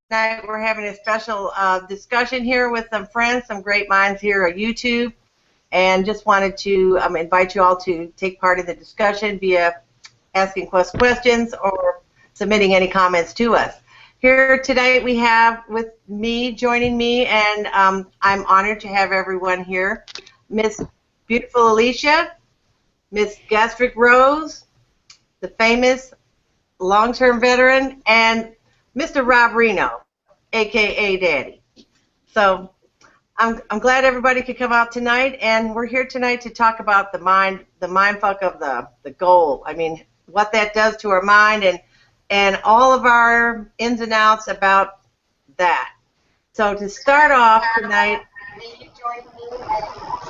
Tonight we're having a special discussion here with some friends, some great minds here at YouTube, and just wanted to invite you all to take part in the discussion via asking questions or submitting any comments to us. Here tonight we have with me, joining me, and I'm honored to have everyone here, Miss Beautiful Alicia, Miss Gastric Rose, the famous long-term veteran, and Mr. Rob Reno, a.k.a. Daddy. So I'm glad everybody could come out tonight, and we're here tonight to talk about the mind fuck of the goal. I mean, what that does to our mind and all of our ins and outs about that. So to start off tonight,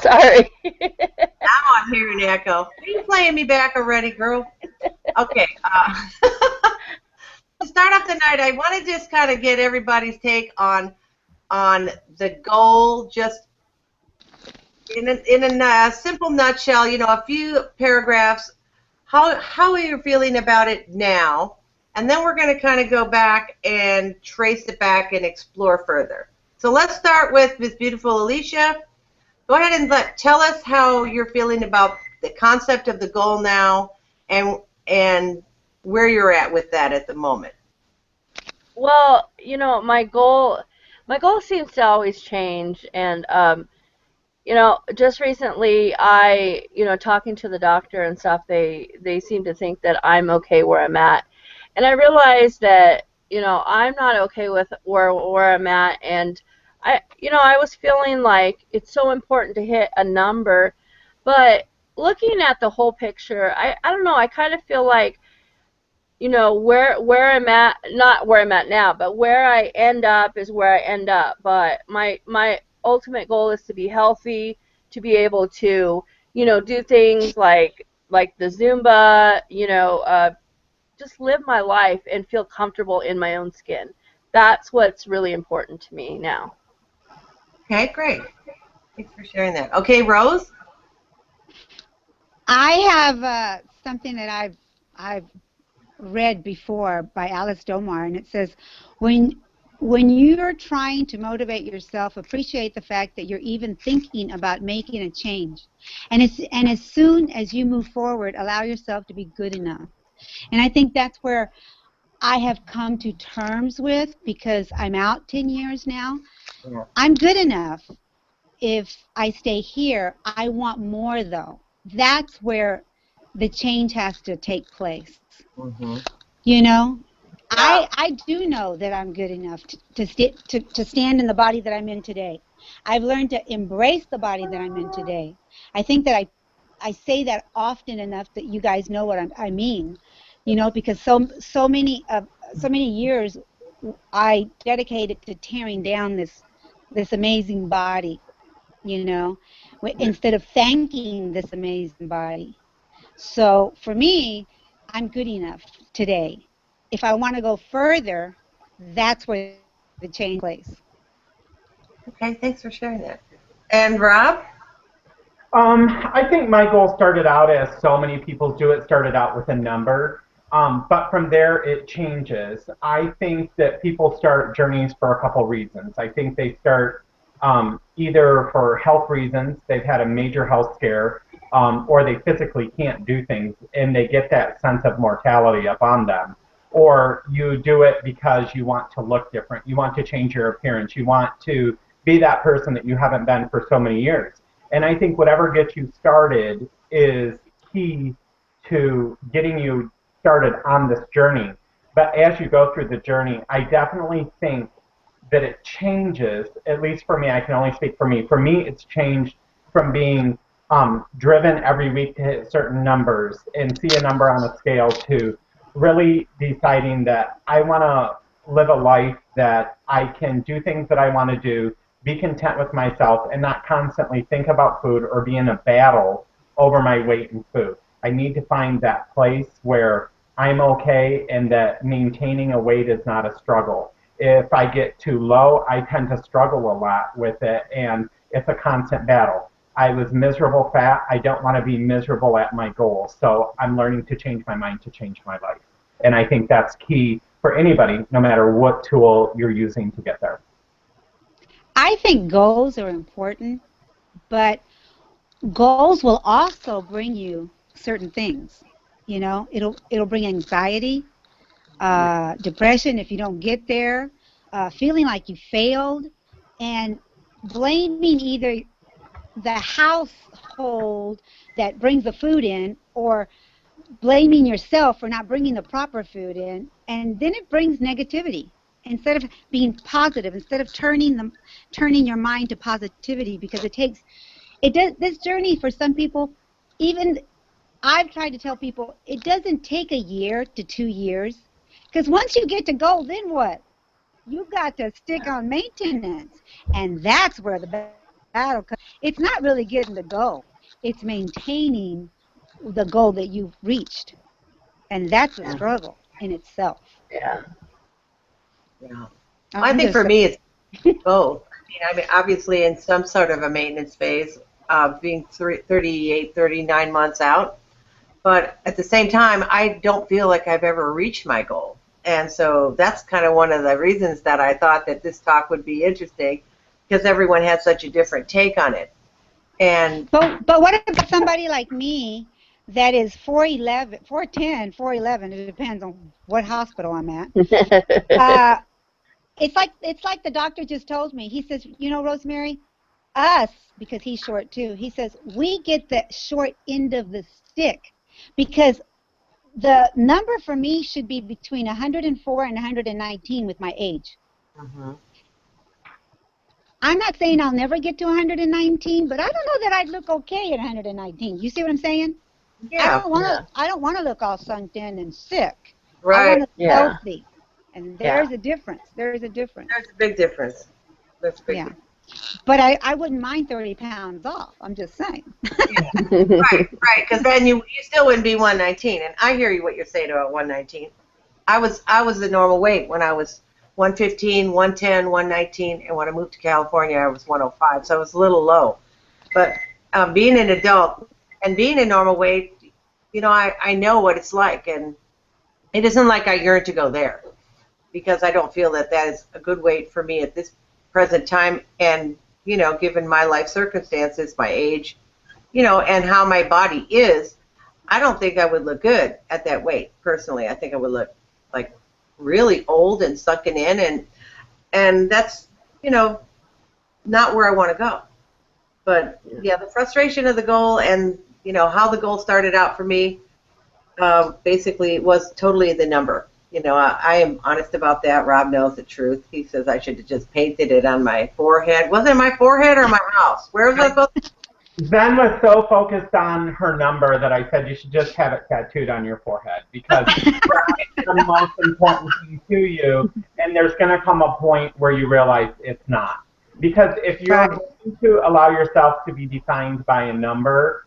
sorry. now I'm hearing echo. Are you playing me back already, girl? Okay. To start off the night, I want to just kind of get everybody's take on the goal, just in a simple nutshell. You know, a few paragraphs. How are you feeling about it now? And then we're going to kind of go back and trace it back and explore further. So let's start with Miss Beautiful Alicia. Go ahead and tell us how you're feeling about the concept of the goal now, and where you're at with that at the moment. Well, you know, my goal seems to always change, and you know, just recently talking to the doctor and stuff, they seem to think that I'm okay where I'm at, and I realized that, you know, I'm not okay with where I'm at, and I was feeling like it's so important to hit a number, but looking at the whole picture, I don't know, I kind of feel like, you know, where I'm at, not where I'm at now, but where I end up is where I end up. But my ultimate goal is to be healthy, to be able to, you know, do things like the Zumba, you know, just live my life and feel comfortable in my own skin. That's what's really important to me now. Okay, great. Thanks for sharing that. Okay, Rose? I have something that I've read before by Alice Domar, and it says, when you're trying to motivate yourself, appreciate the fact that you're even thinking about making a change, and as soon as you move forward, allow yourself to be good enough. And I think that's where I have come to terms with, because I'm out 10 years now. Yeah. I'm good enough. If I stay here, I want more, though. That's where the change has to take place. Mm-hmm. You know, yeah. I do know that I'm good enough to stand in the body that I'm in today. I've learned to embrace the body that I'm in today. I think that I say that often enough that you guys know what I mean. You know, because so many years I dedicated to tearing down this amazing body. You know, instead of thanking this amazing body. So for me, I'm good enough today. If I want to go further, that's where the change takes place. Okay, thanks for sharing that. And Rob? I think my goal started out, as so many people do, it started out with a number. But from there, it changes. I think that people start journeys for a couple reasons. I think they start either for health reasons, they've had a major health scare, or they physically can't do things, and they get that sense of mortality upon them. Or you do it because you want to look different, you want to change your appearance, you want to be that person that you haven't been for so many years. And I think whatever gets you started is key to getting you started on this journey. But as you go through the journey, I definitely think that it changes, at least for me. I can only speak for me. For me, it's changed from being driven every week to hit certain numbers and see a number on a scale to really deciding that I want to live a life that I can do things that I want to do, be content with myself, and not constantly think about food or be in a battle over my weight and food. I need to find that place where I'm okay and that maintaining a weight is not a struggle. If I get too low, I tend to struggle a lot with it, and it's a constant battle. I was miserable fat. I don't want to be miserable at my goal. So I'm learning to change my mind to change my life. And I think that's key for anybody, no matter what tool you're using to get there. I think goals are important, but goals will also bring you certain things. You know, it'll bring anxiety, depression if you don't get there, feeling like you failed, and blaming either the household that brings the food in or blaming yourself for not bringing the proper food in, and then it brings negativity instead of being positive, instead of turning your mind to positivity, because it does this journey for some people. Even I've tried to tell people it doesn't take a year to 2 years, because once you get to goal, then what? You've got to stick on maintenance, and that's where the battle comes. It's not really getting the goal, it's maintaining the goal that you've reached, and that's a struggle in itself. Yeah. Yeah. I think for me it's both. I mean, obviously in some sort of a maintenance phase, being 38, 39 months out, but at the same time, I don't feel like I've ever reached my goal. And so that's kind of one of the reasons that I thought that this talk would be interesting, because everyone has such a different take on it. And but what about somebody like me that is 4'11", 4'10", 4'11", it depends on what hospital I'm at. It's like the doctor just told me. He says, you know, Rosemary, us, because he's short too, he says, we get the short end of the stick, because the number for me should be between 104 and 119 with my age. I'm not saying I'll never get to 119, but I don't know that I'd look okay at 119. You see what I'm saying? yeah, I don't want to look all sunk in and sick. right. I want to be Yeah. healthy. And there's a difference. There's a difference. There's a big difference. There's a big difference. But I wouldn't mind 30 pounds off. I'm just saying. Right, because then you still wouldn't be 119. And I hear you what you're saying about 119. I was the normal weight when I was 115, 110, 119, and when I moved to California, I was 105. So I was a little low. But being an adult and being a normal weight, you know, I know what it's like, and it isn't like I yearn to go there, because I don't feel that that is a good weight for me at this present time, and, you know, given my life circumstances, my age, you know, and how my body is, I don't think I would look good at that weight, personally. I think I would look like really old and sunken in, and that's, you know, not where I want to go. But, yeah, the frustration of the goal and, you know, how the goal started out for me, basically was totally the number. You know, I am honest about that. Rob knows the truth. He says I should have just painted it on my forehead. Was it my forehead or my house? Where was I supposed to? Zen was so focused on her number that I said you should just have it tattooed on your forehead, because it's the most important thing to you, and there's going to come a point where you realize it's not. Because if you're going to allow yourself to be defined by a number,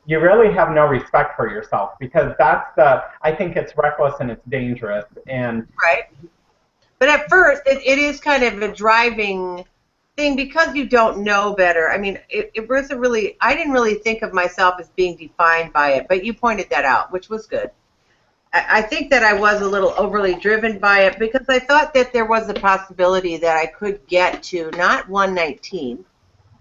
you really have no respect for yourself, because I think it's reckless and it's dangerous. And right. But at first, it is kind of a driving thing, because you don't know better. I mean, it wasn't really, I didn't really think of myself as being defined by it, but you pointed that out, which was good. I think that I was a little overly driven by it, because I thought that there was a possibility that I could get to not 119,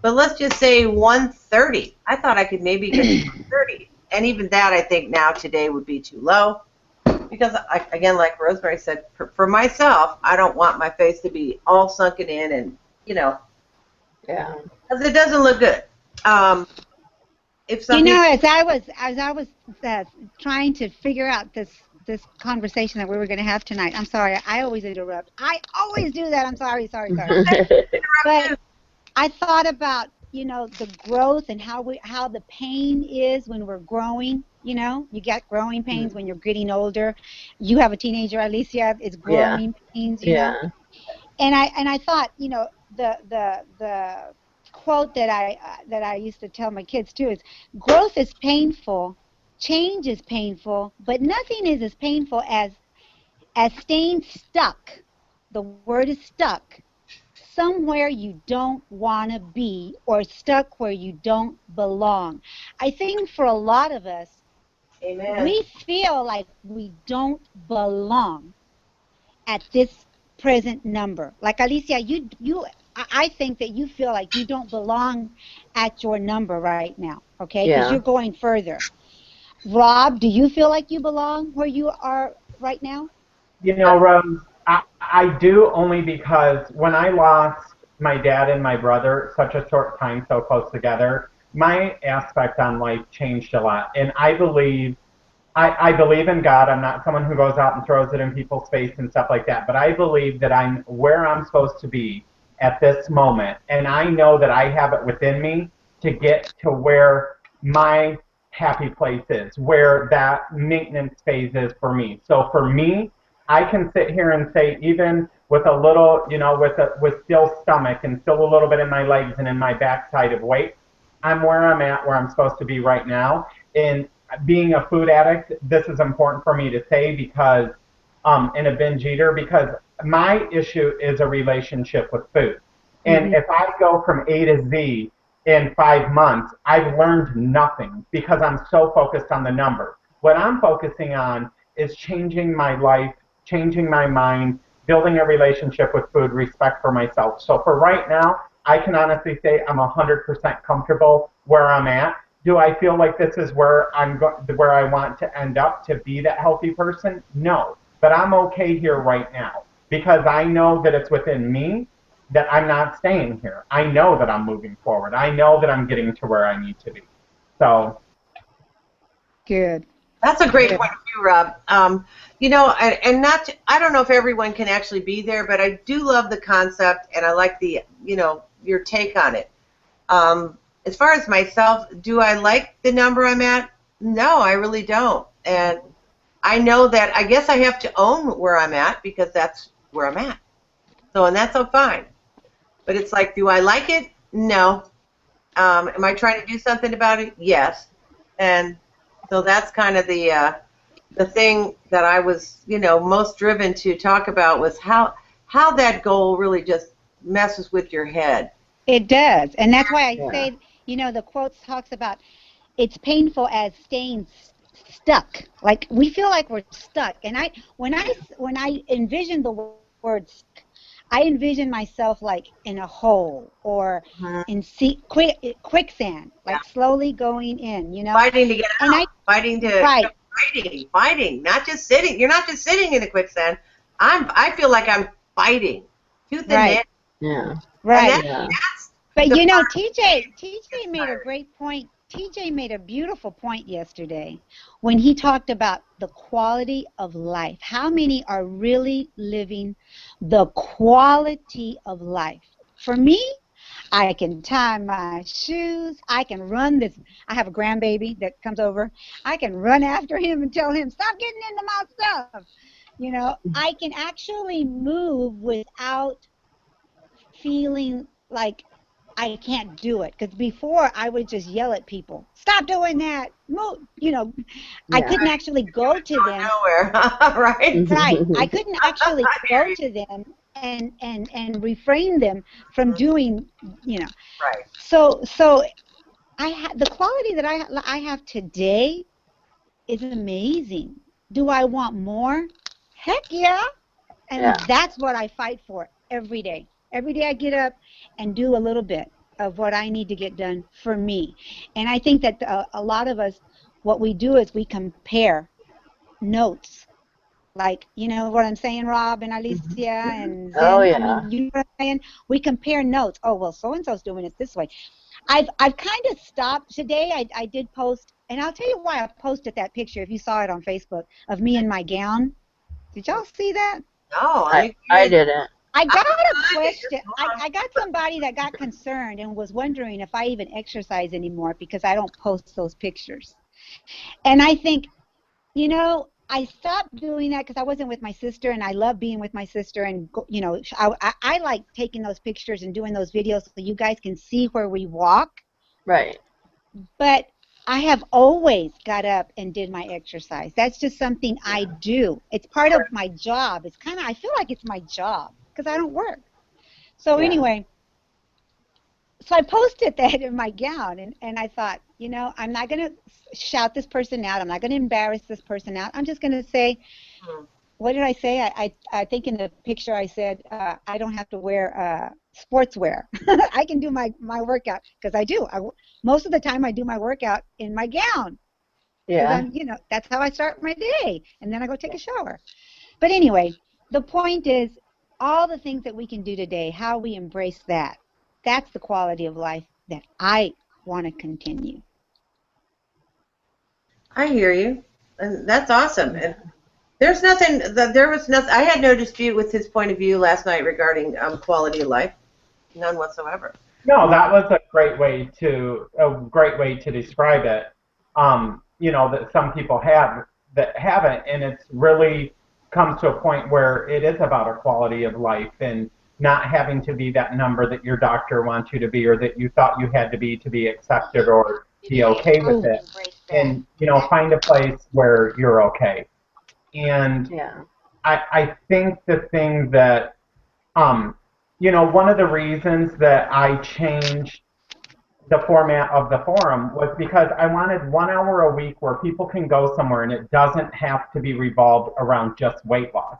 but let's just say 130. I thought I could maybe get to 130. And even that, I think now today would be too low. Because, again, like Rosemary said, for myself, I don't want my face to be all sunken in and, you know. Yeah. Because it doesn't look good. If something, you know, as I was trying to figure out this conversation that we were going to have tonight, I'm sorry, I always interrupt. I always do that. I'm sorry. But I thought about, you know, the growth and how the pain is when we're growing. You know, you get growing pains when you're getting older. You have a teenager, Alicia. It's growing pains. You know, and I thought, you know, the quote that I used to tell my kids too is, growth is painful, change is painful, but nothing is as painful as staying stuck. The word is stuck. Somewhere you don't want to be, or stuck where you don't belong. I think for a lot of us, Amen. we feel like we don't belong. at this present number. Like Alicia, I think that you feel like you don't belong at your number right now, okay? Because Yeah. you're going further. Rob, do you feel like you belong where you are right now? You know, Rose, I do only because when I lost my dad and my brother such a short time so close together, my aspect on life changed a lot. And I believe in God. I'm not someone who goes out and throws it in people's face and stuff like that. But I believe that I'm where I'm supposed to be at this moment. And I know that I have it within me to get to where my happy place is, where that maintenance phase is for me. So for me, I can sit here and say, even with a little, with still stomach and still a little bit in my legs and in my backside of weight, I'm where I'm at, where I'm supposed to be right now. And being a food addict, this is important for me to say because, and a binge eater, because my issue is a relationship with food. And if I go from A to Z in 5 months, I've learned nothing because I'm so focused on the number. What I'm focusing on is changing my life, changing my mind, building a relationship with food, respect for myself. So for right now, I can honestly say I'm 100% comfortable where I'm at. Do I feel like this is where where I want to end up to be that healthy person? No, but I'm okay here right now because I know that it's within me that I'm not staying here. I know that I'm moving forward. I know that I'm getting to where I need to be. So Good. That's a great point of view, Rob. And not I don't know if everyone can actually be there, but I do love the concept, and I like your take on it. As far as myself, do I like the number I'm at? No, I really don't. And I know that I guess I have to own where I'm at because that's where I'm at. So, and that's all fine. But it's like, do I like it? No. Am I trying to do something about it? Yes. And so that's kind of the thing that I was, most driven to talk about was how that goal really just messes with your head. It does. And that's why I say, the quote talks about it's painful as staying stuck. Like we feel like we're stuck. And when I envision the word stuck, I envision myself like in a hole or in quicksand, like slowly going in. Fighting to get out. And fighting, not just sitting. You're not just sitting in a quicksand. I feel like I'm fighting tooth and nail. Yeah. Right. But part. TJ made a great point. TJ made a beautiful point yesterday when he talked about the quality of life. How many are really living the quality of life? For me, I can tie my shoes. I can run this. I have a grandbaby that comes over. I can run after him and tell him, stop getting into my stuff. I can actually move without feeling like I can't do it. Because before I would just yell at people, stop doing that. Move. I couldn't actually go to them. Nowhere, right? Right. I couldn't actually go to them and refrain them from doing, Right. So the quality that I have today is amazing. Do I want more? Heck yeah. And that's what I fight for every day. Every day I get up and do a little bit of what I need to get done for me. And I think that a lot of us, what we do is we compare notes. Like, you know what I'm saying, Rob and Alicia and Zen? Oh, yeah. I mean, you know what I'm saying? We compare notes. Oh, well, so-and-so's doing it this way. I've kind of stopped. Today I did post, and I'll tell you why I posted that picture, if you saw it on Facebook, of me in my gown. Did y'all see that? No, I didn't. I got a question. I got somebody that got concerned and was wondering if I even exercise anymore because I don't post those pictures. And I think, I stopped doing that because I wasn't with my sister, and I love being with my sister. And, I like taking those pictures and doing those videos so you guys can see where we walk. Right. But I have always got up and did my exercise. That's just something I do. It's part of my job. It's I feel like it's my job because I don't work. So anyway, so I posted that in my gown, and I thought, I'm not going to shout this person out. I'm not going to embarrass this person out. I'm just going to say, what did I say? I think in the picture I said I don't have to wear sportswear. I can do my workout because I do. Most of the time I do my workout in my gown because Yeah. that's how I start my day, and then I go take a shower. But anyway, the point is all the things that we can do today, how we embrace that. That's the quality of life that I want to continue. I hear you, and that's awesome. And there was nothing. I had no dispute with his point of view last night regarding quality of life, none whatsoever. No, that was a great way to describe it. That some people have that haven't, and it's really comes to a point where it is about a quality of life and not having to be that number that your doctor wants you to be or that you thought you had to be accepted or be okay with it. And find a place where you're okay. And Yeah. I think the thing that one of the reasons that I changed the format of the forum was because I wanted 1 hour a week where people can go somewhere and it doesn't have to be revolved around just weight loss.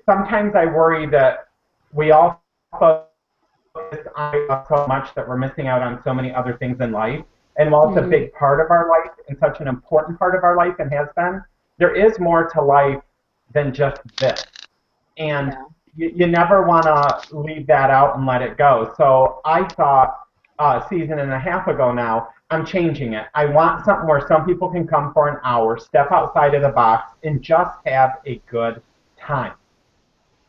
Sometimes I worry that we all focus on weight loss so much that we're missing out on so many other things in life. And while it's a big part of our life and such an important part of our life and has been, there is more to life than just this. And you never want to leave that out and let it go. So I thought a season and a half ago now, I'm changing it. I want something where some people can come for an hour, step outside of the box, and just have a good time.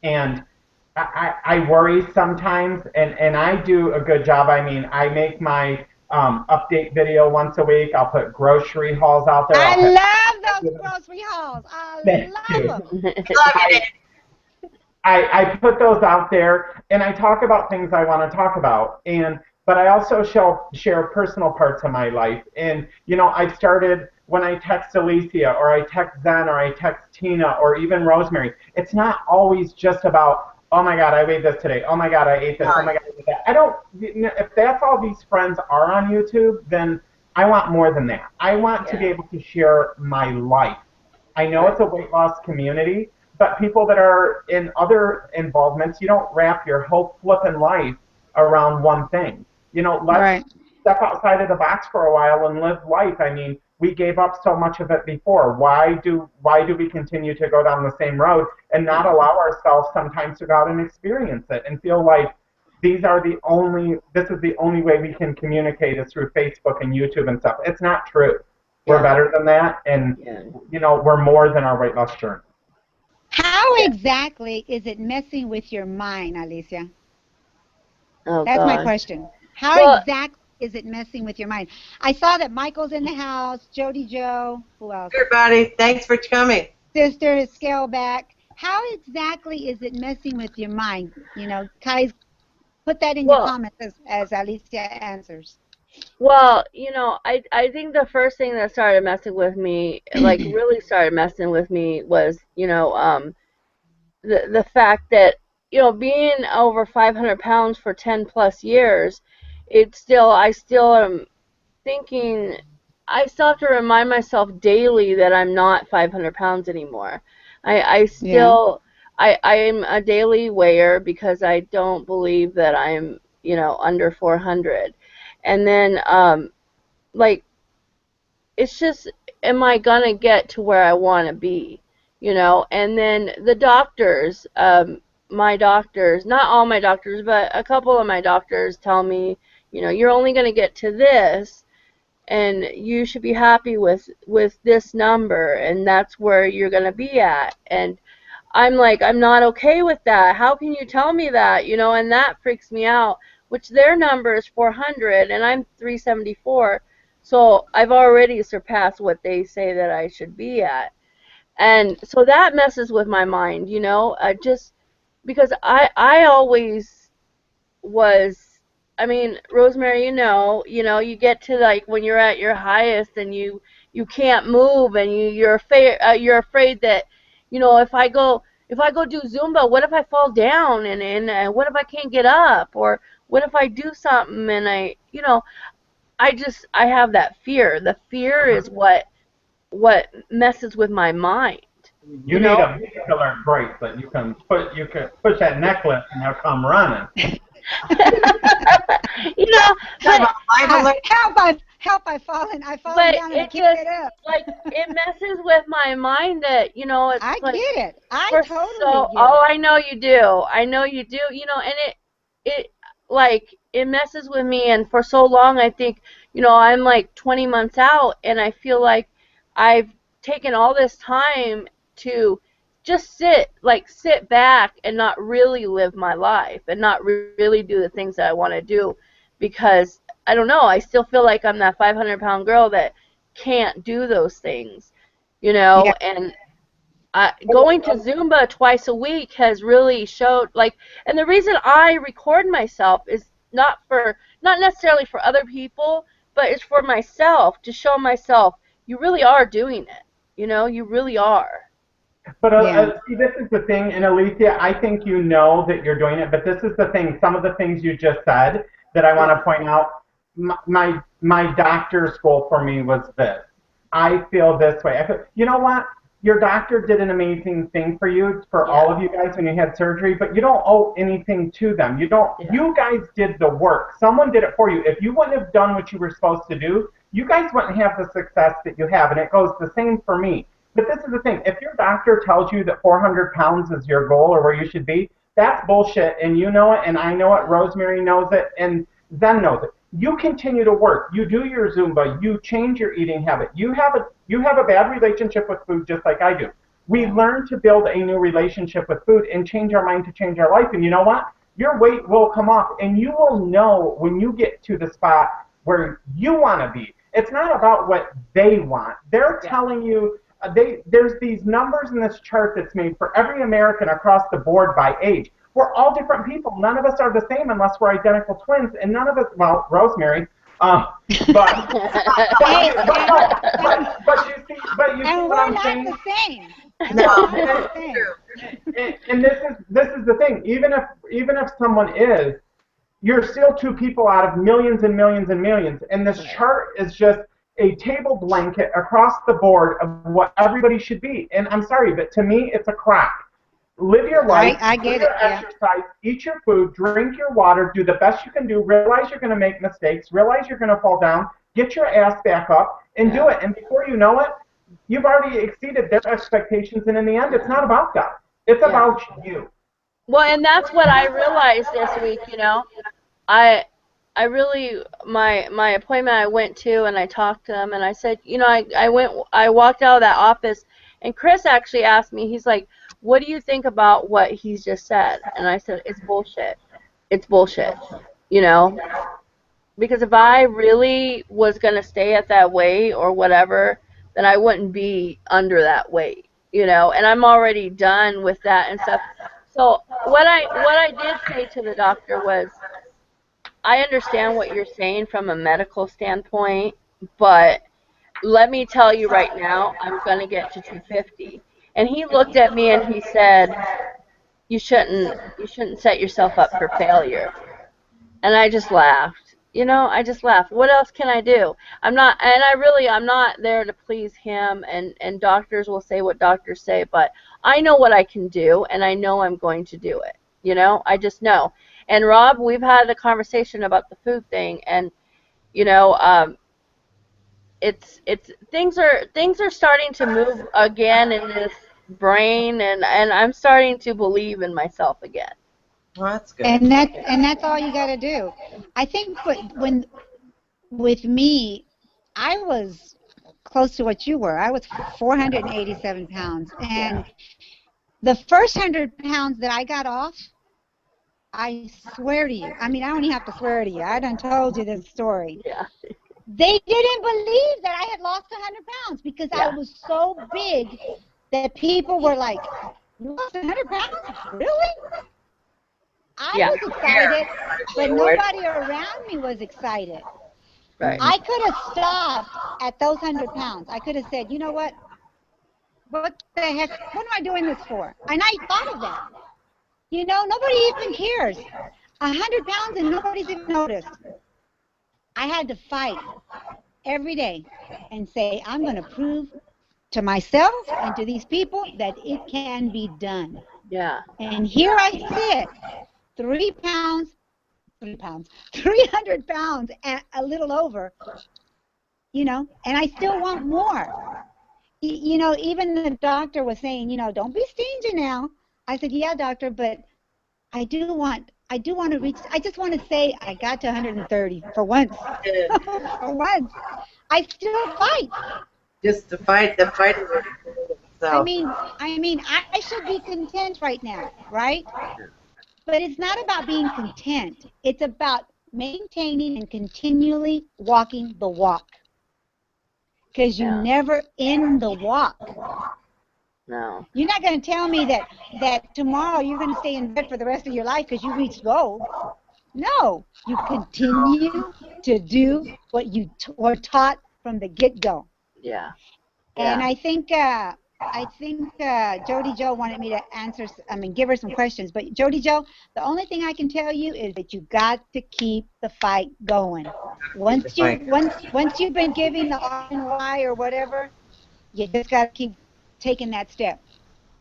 And I worry sometimes, and I do a good job. I mean, I make my update video once a week. I'll put grocery hauls out there. I love those grocery hauls. I love them. I put those out there, and I talk about things I want to talk about, but I also share personal parts of my life. And I've started when I text Alicia or I text Zen or I text Tina or even Rosemary. It's not always just about, oh my God, I weighed this today. Oh my God, I ate this. Oh my God, I ate that. I don't. If that's all these friends are on YouTube, then I want more than that. I want to be able to share my life. I know it's a weight loss community, but people that are in other involvements, you don't wrap your whole flipping life around one thing. Let's step outside of the box for a while and live life. I mean, we gave up so much of it before. Why do we continue to go down the same road and not allow ourselves sometimes to go out and experience it and feel like this is the only way we can communicate is through Facebook and YouTube and stuff. It's not true. We're better than that, and we're more than our weight loss journey. How exactly is it messing with your mind, Alicia? Oh, That's my question. How exactly is it messing with your mind? I saw that Michael's in the house, Jody Joe, who else? Everybody, thanks for coming. Sister is Scaleback. How exactly is it messing with your mind? Guys, put that in your comments as Alicia answers. Well, I think the first thing that started messing with me, like really started messing with me, was the fact that being over 500 pounds for 10 plus years, I still am thinking, I still have to remind myself daily that I'm not 500 pounds anymore. I am a daily weigher because I don't believe that I'm under 400. And then it's just, am I gonna get to where I want to be? And then the doctors, my doctors, not all my doctors, but a couple of my doctors tell me, you're only going to get to this, and you should be happy with this number, and that's where you're going to be at. And I'm like, I'm not okay with that. How can you tell me that? And that freaks me out, which their number is 400, and I'm 374. So I've already surpassed what they say that I should be at. And so that messes with my mind, just because I always was, I mean, Rosemary, you get to like when you're at your highest and you can't move and you're afraid that, if I go do Zumba, what if I fall down and what if I can't get up, or what if I do something and I have that fear. The fear is what messes with my mind. You need a muscular bracelet. You can push that necklace and they'll come running. You know, but I've fallen down and I can't get up. like it messes with my mind that it's I like get it. I for totally so get it. I know you do. I know you do. And it like it messes with me. And for so long, I think I'm like 20 months out, and I feel like I've taken all this time to just sit back and not really live my life and not really do the things that I want to do, because I don't know, I still feel like I'm that 500-pound girl that can't do those things, Yeah. and going to Zumba twice a week has really showed, and the reason I record myself is not necessarily for other people, but it's for myself, to show myself you really are doing it. You really are. But Yeah. see, this is the thing, and Alicia, I think you know that you're doing it, but this is the thing. Some of the things you just said that I want to point out. My doctor's goal for me was this. I feel this way. You know what? Your doctor did an amazing thing for you, for all of you guys when you had surgery, but you don't owe anything to them. You don't. Yeah. You guys did the work. Someone did it for you. If you wouldn't have done what you were supposed to do, you guys wouldn't have the success that you have, and it goes the same for me. But this is the thing. If your doctor tells you that 400 pounds is your goal or where you should be, that's bullshit, and you know it, and I know it, Rosemary knows it, and Zen knows it. You continue to work. You do your Zumba. You change your eating habit. You have a bad relationship with food just like I do. We learn to build a new relationship with food and change our mind to change our life. And you know what? Your weight will come off, and you will know when you get to the spot where you want to be. It's not about what they want. They're telling you, there's these numbers in this chart that's made for every American across the board by age. We're all different people. None of us are the same unless we're identical twins, and none of us, well, Rosemary, but you see what I'm saying? The same. And this is the thing. Even if someone is, you're still two people out of millions and millions and millions, and this chart is just a table blanket across the board of what everybody should be. And I'm sorry, but to me, it's a crap. Live your life, I get do your it, yeah. exercise, eat your food, drink your water, do the best you can do, realize you're going to make mistakes, realize you're going to fall down, get your ass back up, and do it. And before you know it, you've already exceeded their expectations, and in the end, it's not about God. It's about you. Well, and that's what I realized this week, I really, my appointment I went to, and I talked to him, and I said, I walked out of that office, and Chris actually asked me, he's like, what do you think about what he's just said? And I said, it's bullshit. It's bullshit, because if I really was going to stay at that weight or whatever, then I wouldn't be under that weight, and I'm already done with that and stuff. So what I did say to the doctor was, I understand what you're saying from a medical standpoint, but let me tell you right now, I'm going to get to 250. And he looked at me and he said, you shouldn't set yourself up for failure. And I just laughed. I just laughed. What else can I do? I'm not there to please him, and doctors will say what doctors say, but I know what I can do, and I know I'm going to do it. I just know. And Rob, we've had a conversation about the food thing, and it's things are starting to move again in this brain, and I'm starting to believe in myself again. Well, that's good. And that's all you got to do. I think with me, I was close to what you were. I was 487 pounds, and the first 100 pounds that I got off, I swear to you, I mean, I don't even have to swear to you. I done told you this story. Yeah. They didn't believe that I had lost 100 pounds because I was so big that people were like, you lost 100 pounds? Really? I was excited, but nobody around me was excited. Right. I could have stopped at those 100 pounds. I could have said, you know what? What the heck? What am I doing this for? And I thought of that. Nobody even cares. 100 pounds and nobody's even noticed. I had to fight every day and say, I'm going to prove to myself and to these people that it can be done. Yeah. And here I sit, 300 pounds, at a little over, and I still want more. Even the doctor was saying, don't be stingy now. I said, yeah, doctor, but I do want to reach, I just want to say I got to 130 for once. For once. I still fight. Just to fight the fight. So. I mean, I should be content right now, right? But it's not about being content. It's about maintaining and continually walking the walk. Because you never end the walk. No. You're not going to tell me that tomorrow you're going to stay in bed for the rest of your life because you reached goal. No, you continue to do what you were taught from the get-go. Yeah. And I think Jody Joe wanted me to give her some questions. But Jody Joe, the only thing I can tell you is that you got to keep the fight going. Once you've been giving the RNY or whatever, you just got to keep taking that step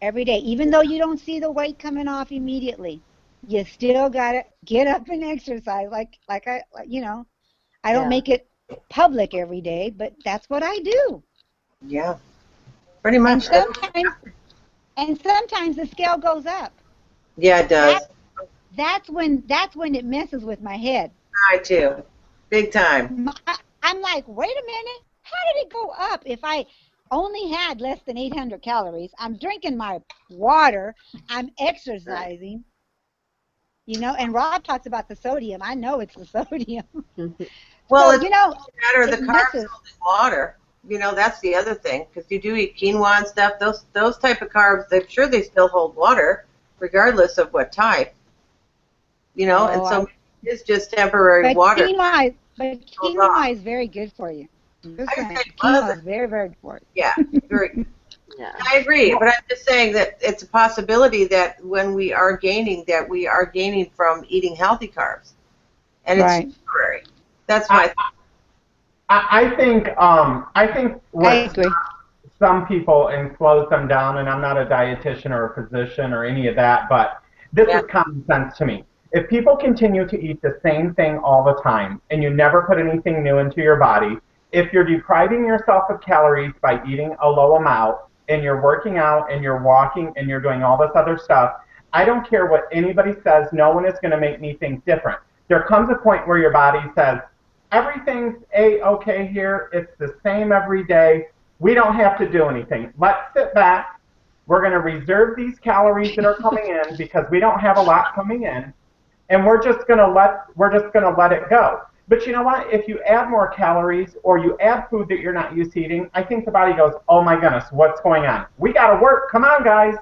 every day. Even though you don't see the weight coming off immediately, you still got to get up and exercise. I don't make it public every day, but that's what I do. Yeah, pretty much. And sometimes the scale goes up. Yeah, it does. That's when it messes with my head. I too, big time. I'm like, wait a minute, how did it go up if I only had less than 800 calories? I'm drinking my water, I'm exercising, and Rob talks about the sodium. I know it's the sodium. Well, so, it's a matter of the carbs holding water. That's the other thing, because you do eat quinoa and stuff. Those type of carbs, I'm sure they still hold water, regardless of what type. And so it's just temporary water. Quinoa is very good for you. Quinoa is very, very good for you. Yeah, very. Yeah. I agree, but I'm just saying that it's a possibility that when we are gaining, that we are gaining from eating healthy carbs, and it's temporary. That's why. I think what some people and slows them down, and I'm not a dietitian or a physician or any of that, but this is common sense to me. If people continue to eat the same thing all the time and you never put anything new into your body, if you're depriving yourself of calories by eating a low amount and you're working out and you're walking and you're doing all this other stuff, I don't care what anybody says, no one is going to make me think different. There comes a point where your body says, everything's A-okay here. It's the same every day. We don't have to do anything. Let's sit back. We're going to reserve these calories that are coming in because we don't have a lot coming in, and we're just going to let it go. But you know what? If you add more calories or you add food that you're not used to eating, I think the body goes, oh my goodness, what's going on? We got to work. Come on, guys.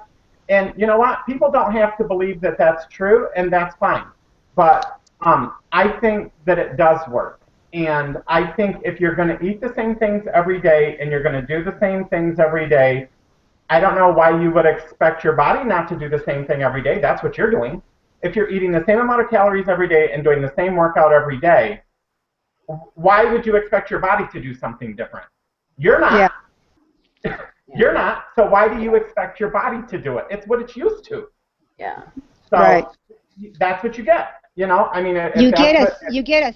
And you know what? People don't have to believe that that's true, and that's fine. But I think that it does work. And I think if you're going to eat the same things every day and you're going to do the same things every day, I don't know why you would expect your body not to do the same thing every day. That's what you're doing. If you're eating the same amount of calories every day and doing the same workout every day, why would you expect your body to do something different? You're not. Yeah. You're not. So why do you expect your body to do it? It's what it's used to. Yeah. So that's what you get. I mean, you get a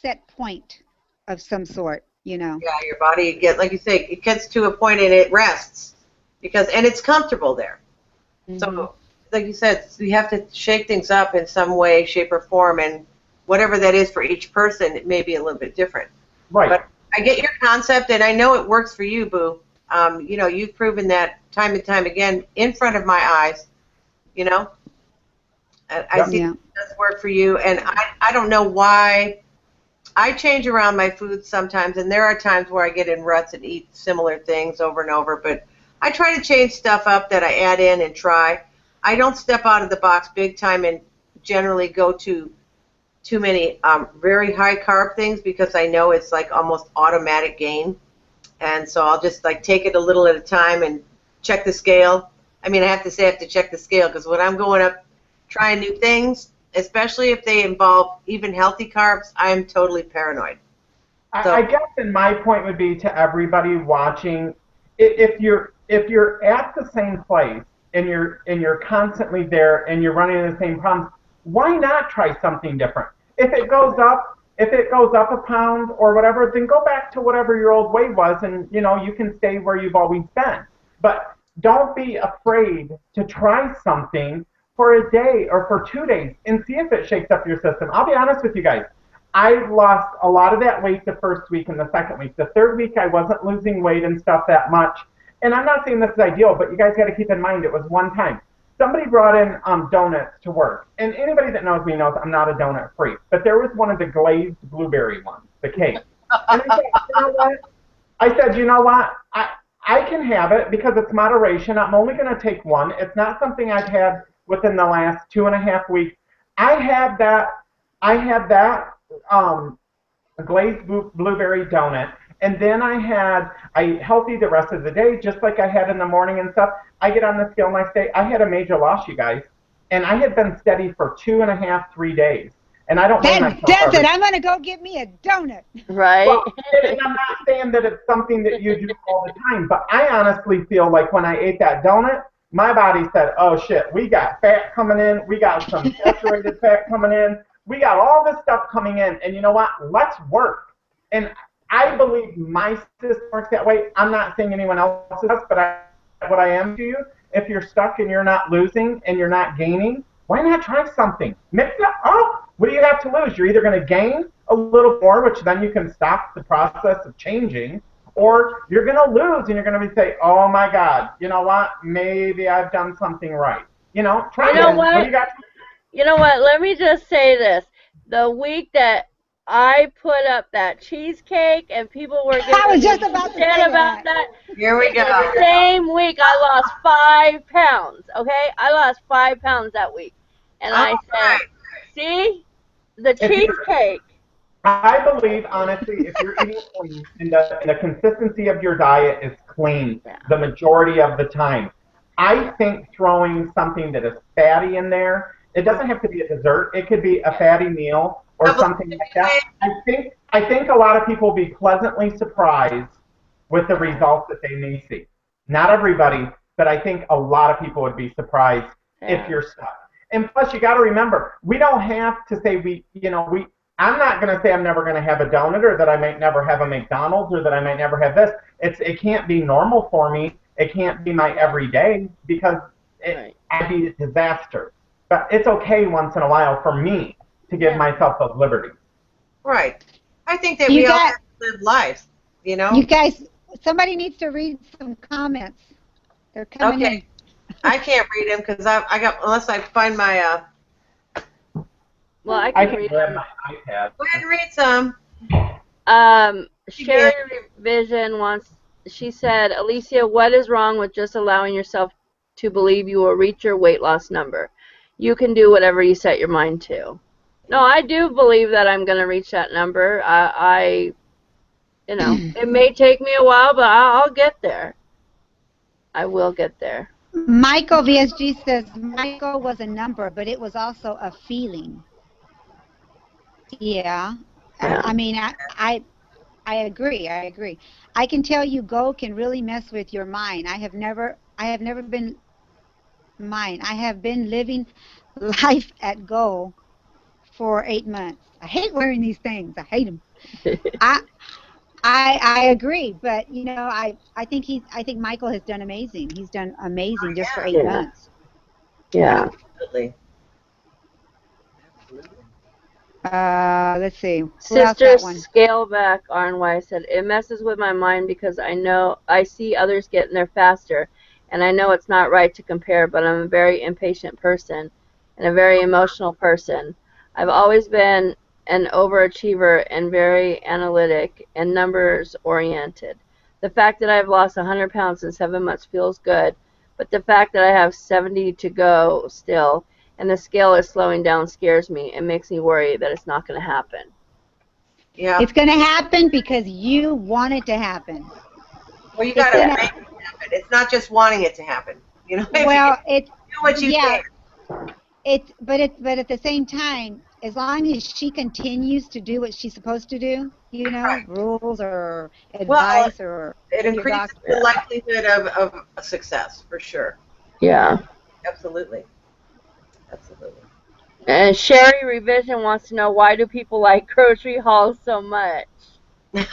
set point of some sort. Yeah, your body like you say, it gets to a point and it rests and it's comfortable there. Mm-hmm. So, like you said, you have to shake things up in some way, shape, or form, and whatever that is for each person, it may be a little bit different. Right. But I get your concept, and I know it works for you, Boo. You've proven that time and time again in front of my eyes. I see it does work for you, and I don't know why. I change around my food sometimes, and there are times where I get in ruts and eat similar things over and over, but I try to change stuff up that I add in and try. I don't step out of the box big time and generally go to too many very high carb things because I know it's like almost automatic gain, and so I'll just like take it a little at a time and check the scale. I mean, I have to check the scale because when I'm going up trying new things, especially if they involve even healthy carbs, I'm totally paranoid. I guess, and my point would be to everybody watching, if you're at the same place and you're constantly there and you're running into the same problems, why not try something different? If it goes up a pound or whatever, then go back to whatever your old weight was, and you can stay where you've always been. But don't be afraid to try something for a day or for 2 days and see if it shakes up your system. I'll be honest with you guys. I lost a lot of that weight the first week and the second week. The third week, I wasn't losing weight and stuff that much. And I'm not saying this is ideal, but you guys got to keep in mind it was one time. Somebody brought in donuts to work. And anybody that knows me knows I'm not a donut freak. But there was one of the glazed blueberry ones, the cake. And I said, you know what? I can have it because it's moderation. I'm only going to take one. It's not something I've had within the last 2.5 weeks. I had that glazed blueberry donut, and then I healthy the rest of the day, just like I had in the morning and stuff. I get on the scale next day. I had a major loss, you guys, and I had been steady for 2.5, 3 days. And I don't blame That myself. does it. I'm going to go get me a donut. Right? Well, and I'm not saying that it's something that you do all the time, but I honestly feel like when I ate that donut, my body said, oh shit, we got fat coming in, we got some saturated fat coming in, we got all this stuff coming in, and you know what? Let's work. And I believe my system works that way. I'm not saying anyone else's does, but what I am to you, if you're stuck and you're not losing and you're not gaining, why not try something? Mix it up. What do you have to lose? You're either going to gain a little more, which then you can stop the process of changing, or you're going to lose and you're going to be say, oh my God, you know what? Maybe I've done something right. Try it. What do you got? You know what? Let me just say this. The week that I put up that cheesecake and people were I was just giving me about to shit say about that. that. Here we go. The same week I lost 5 pounds. Okay? I lost 5 pounds that week. And I said, see? The cheesecake. I believe, honestly, if you're eating clean and the consistency of your diet is clean the majority of the time, I think throwing something that is fatty in there, it doesn't have to be a dessert. It could be a fatty meal or something like that. I think a lot of people will be pleasantly surprised with the results that they may see. Not everybody, but I think a lot of people would be surprised if you're stuck. And plus, you got to remember, we don't have to say I'm not going to say I'm never going to have a donut or that I might never have a McDonald's or that I might never have this. It can't be normal for me. It can't be my everyday because it'd be a disaster. But it's okay once in a while for me to give myself those liberties. Right. I think that we all have to live lives, You guys, somebody needs to read some comments. They're coming in. I can't read them because I got, unless I find my, Well, I I can can read grab them. my iPad. Go ahead and read some. Sherry Revision wants, she said, Alicia, what is wrong with just allowing yourself to believe you will reach your weight loss number? You can do whatever you set your mind to. No, I do believe that I'm going to reach that number. It may take me a while, but I'll get there. I will get there. Michael VSG says Michael was a number, but it was also a feeling. Yeah. I mean, I agree. I can tell you Go can really mess with your mind. I have never been mine. I have been living life at Go for 8 months. I hate wearing these things. I hate them. I agree, but I think Michael has done amazing. He's done amazing just for 8 months. Yeah. Absolutely. Let's see. Sister Scaleback RNY said, it messes with my mind because I see others getting there faster, and I know it's not right to compare, but I'm a very impatient person and a very emotional person. I've always been an overachiever and very analytic and numbers oriented. The fact that I've lost 100 pounds in 7 months feels good, but the fact that I have 70 to go still and the scale is slowing down scares me and makes me worry that it's not going to happen. Yeah. It's going to happen because you want it to happen. Well, you got to make it happen. It's not just wanting it to happen. Well, do what you can. But at the same time, as long as she continues to do what she's supposed to do, you know, Right. rules or Well, advice or it your increases doctor. the likelihood of success for sure. Yeah. Absolutely. Absolutely. And Sherry Revision wants to know, why do people like grocery hauls so much? Grocery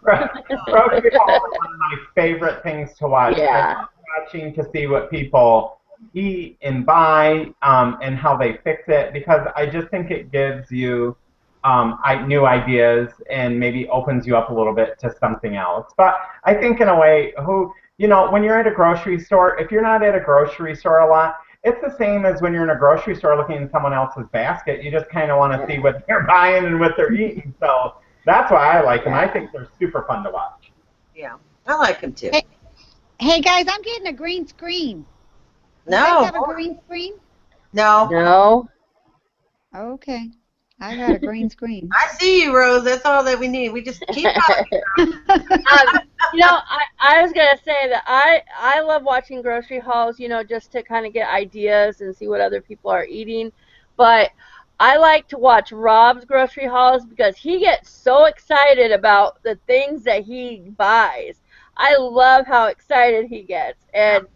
haul is one of my favorite things to watch. I Yeah. love watching to see what people eat and buy and how they fix it, because I just think it gives you new ideas and maybe opens you up a little bit to something else. But I think in a way, when you're at a grocery store, if you're not at a grocery store a lot, it's the same as when you're in a grocery store looking in someone else's basket. You just kind of want to see what they're buying and what they're eating. So that's why I like them. I think they're super fun to watch. Yeah, I like them too. Hey guys, I'm getting a green screen. You guys No, have a green screen? no. No. Okay. I got a green screen. I see you, Rose. That's all that we need. We just keep on. I was gonna say that I love watching grocery hauls, just to kind of get ideas and see what other people are eating. But I like to watch Rob's grocery hauls because he gets so excited about the things that he buys. I love how excited he gets, and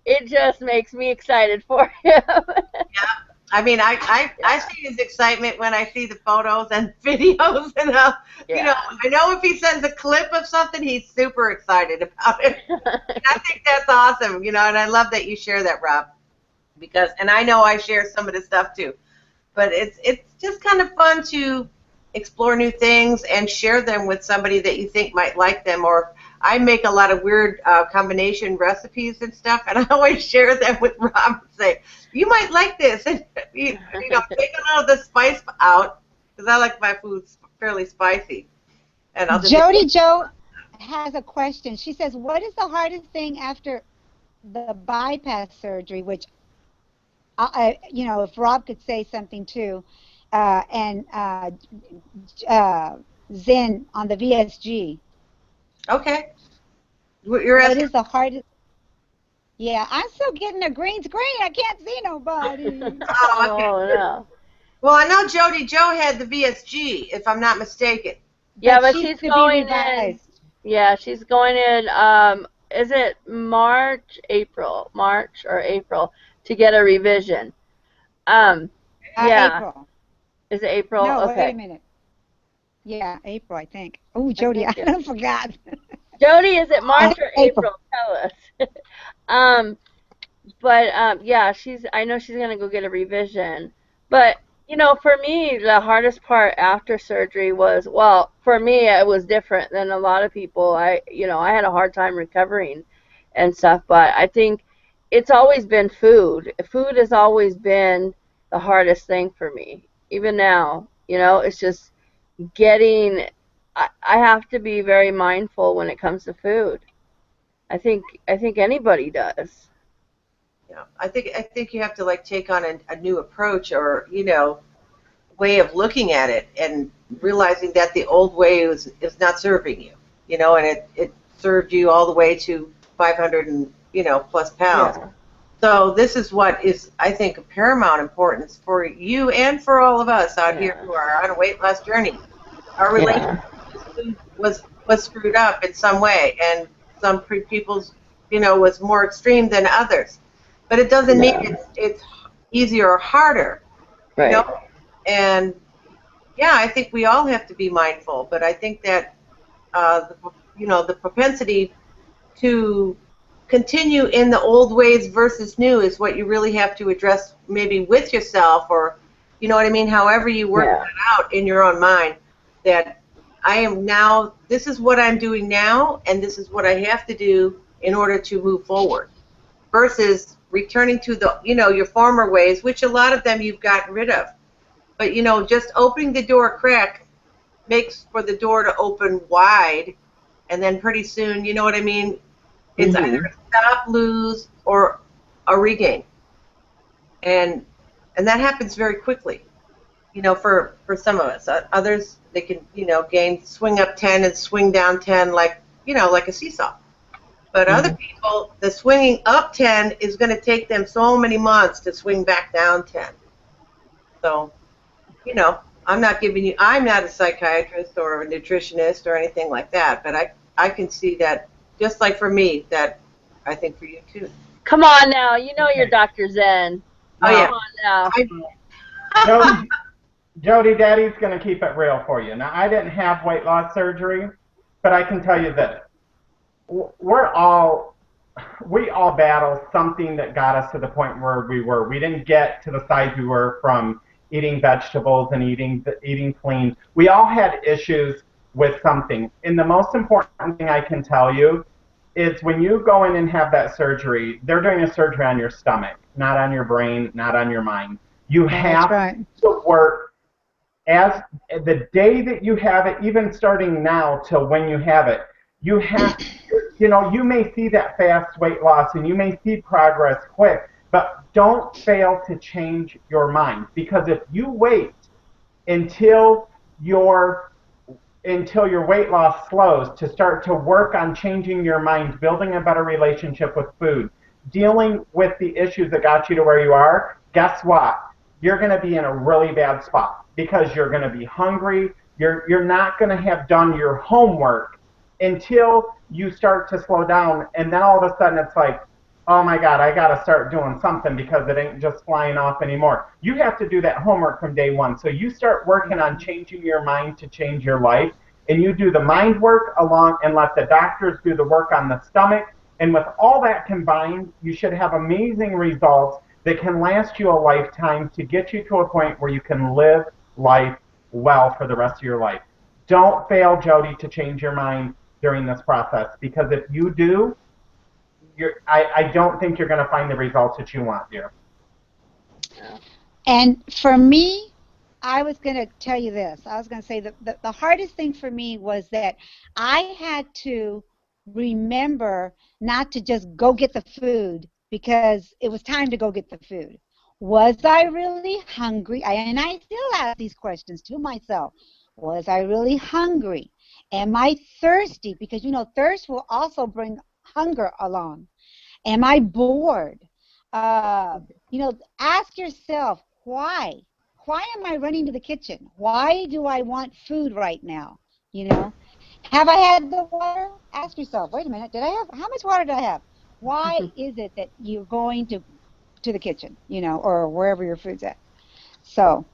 it just makes me excited for him. Yeah. I mean, I see his excitement when I see the photos and videos, and I know if he sends a clip of something, he's super excited about it. And I think that's awesome, and I love that you share that, Rob, and I know I share some of the stuff too, but it's just kind of fun to explore new things and share them with somebody that you think might like them. Or I make a lot of weird combination recipes and stuff, and I always share them with Rob and say, you might like this, and take a little of the spice out, because I like my food fairly spicy. And I'll just Jody Joe has a question. She says, what is the hardest thing after the bypass surgery, which, if Rob could say something too, and Zen on the VSG. Okay. You're asking. What is the hardest? Yeah, I'm still getting a green screen. I can't see nobody. Oh, okay. Oh, no. Well, I know Jody Joe had the VSG, if I'm not mistaken. Yeah, but she's she's going in. revised. Yeah, she's going in. Is it March or April to get a revision? Yeah. April. Is it April? No, Okay. wait a minute. Yeah, April, I think. Oh, Jody, I forgot. Jody, is it March or April? Tell us. Yeah, I know she's gonna go get a revision. But for me, the hardest part after surgery was, well, for me, it was different than a lot of people. I had a hard time recovering and stuff, but I think it's always been food. Food has always been the hardest thing for me. Even now, it's just getting. I have to be very mindful when it comes to food. I think anybody does. Yeah, I think you have to take on a new approach, or way of looking at it, and realizing that the old way is not serving you, and it served you all the way to 500 and plus pounds. Yeah. So this is what is, I think, of paramount importance for you and for all of us out here who are on a weight loss journey. Our relationship with food was screwed up in some way, and some people's was more extreme than others. But it doesn't mean it's easier or harder. Right. And yeah, I think we all have to be mindful. But I think that the propensity to continue in the old ways versus new is what you really have to address, maybe with yourself, or what I mean, however you work that out in your own mind, that I am now, this is what I'm doing now, and this is what I have to do in order to move forward, versus returning to your former ways, which a lot of them you've gotten rid of. But just opening the door a crack makes for the door to open wide, and then pretty soon, you know what I mean, it's either a stop, lose, or a regain. And that happens very quickly, for some of us. Others, they can, swing up 10 and swing down 10 like a seesaw. But other people, the swinging up 10 is going to take them so many months to swing back down 10. So, you know, I'm not a psychiatrist or a nutritionist or anything like that, but I can see that, just like for me, that I think for you too. Come on now, you know you're Okay. Dr. Zen. Oh Now, yeah. Come on now. Jody, Jody, Daddy's going to keep it real for you. Now, I didn't have weight loss surgery, but I can tell you this: we're all we all battle something that got us to the point where we were. We didn't get to the size we were from eating vegetables and eating clean. We all had issues with something. And the most important thing I can tell you is when you go in and have that surgery, they're doing a surgery on your stomach, not on your brain, not on your mind. You That's have right. to work as the day that you have it, even starting now till when you have it, you have, you may see that fast weight loss and you may see progress quick, but don't fail to change your mind, because if you wait until your weight loss slows to start to work on changing your mind, building a better relationship with food, dealing with the issues that got you to where you are, guess what? You're going to be in a really bad spot, because you're going to be hungry. You're not going to have done your homework until you start to slow down, and then all of a sudden it's like, oh my God, I got to start doing something, because it ain't just flying off anymore. You have to do that homework from day one. So you start working on changing your mind to change your life, and you do the mind work along and let the doctors do the work on the stomach. And with all that combined, you should have amazing results that can last you a lifetime, to get you to a point where you can live life well for the rest of your life. Don't fail, Jody, to change your mind during this process, because if you do, I don't think you're going to find the results that you want, dear. And for me, I was going to tell you this. I was going to say that the hardest thing for me was that I had to remember not to just go get the food because it was time to go get the food. Was I really hungry? And I still ask these questions to myself. Was I really hungry? Am I thirsty? Because, thirst will also bring hunger along. Am I bored? Ask yourself, why? Why am I running to the kitchen? Why do I want food right now? Have I had the water? Ask yourself, wait a minute, how much water did I have? Why is it that you're going to the kitchen, or wherever your food's at? So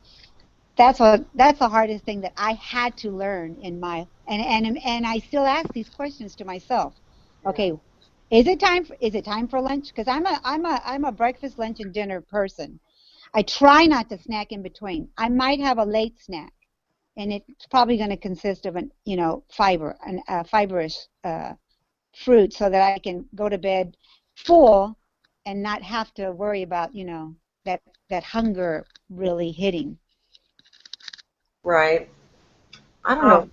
that's the hardest thing that I had to learn and I still ask these questions to myself. Okay, is it time for lunch? Because I'm a breakfast, lunch, and dinner person. I try not to snack in between. I might have a late snack, and it's probably going to consist of fibrous fruit, so that I can go to bed full and not have to worry about that hunger really hitting. Right. I don't know.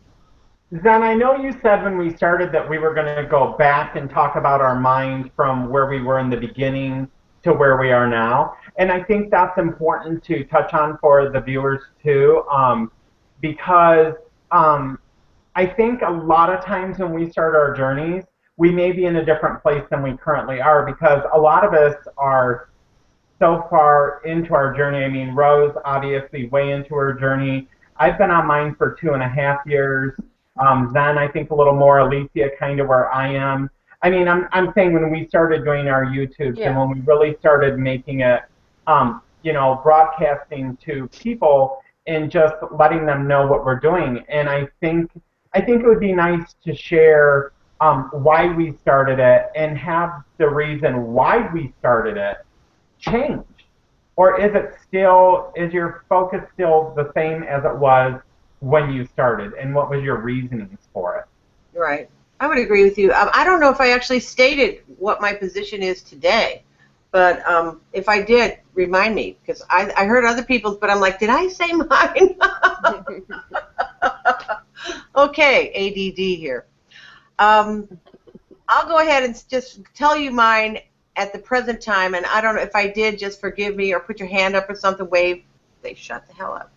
Zen, I know you said when we started that we were going to go back and talk about our mind from where we were in the beginning to where we are now. And I think that's important to touch on for the viewers too, because I think a lot of times when we start our journeys, we may be in a different place than we currently are, because a lot of us are so far into our journey. I mean, Rose, obviously, way into her journey. I've been on mine for 2.5 years. Then I think a little more. Alicia, kind of where I am. I mean, I'm saying when we started doing our YouTubes, and when we really started making it, broadcasting to people and just letting them know what we're doing. And I think it would be nice to share why we started it, and have the reason why we started it changed? Or is your focus still the same as it was when you started? And what was your reasonings for it? Right. I would agree with you. I don't know if I actually stated what my position is today, but if I did, remind me, because I heard other people's, but I'm like, did I say mine? Okay, ADD here. I'll go ahead and just tell you mine at the present time, and I don't know if I did, just forgive me, or put your hand up or something, wave. They shut the hell up.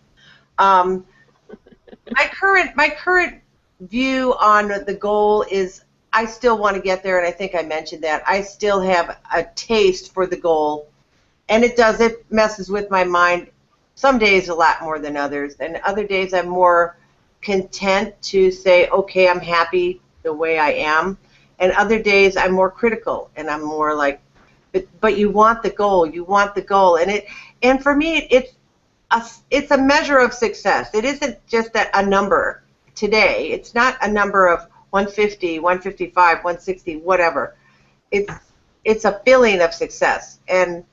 My current view on the goal is I still want to get there, and I think I mentioned that. I still have a taste for the goal, and it messes with my mind some days a lot more than others, and other days I'm more content to say, okay, I'm happy the way I am, and other days I'm more critical, and I'm more like, but you want the goal, and for me, it's a measure of success. It isn't just a number today. It's not a number of 150, 155, 160, whatever. It's a feeling of success. And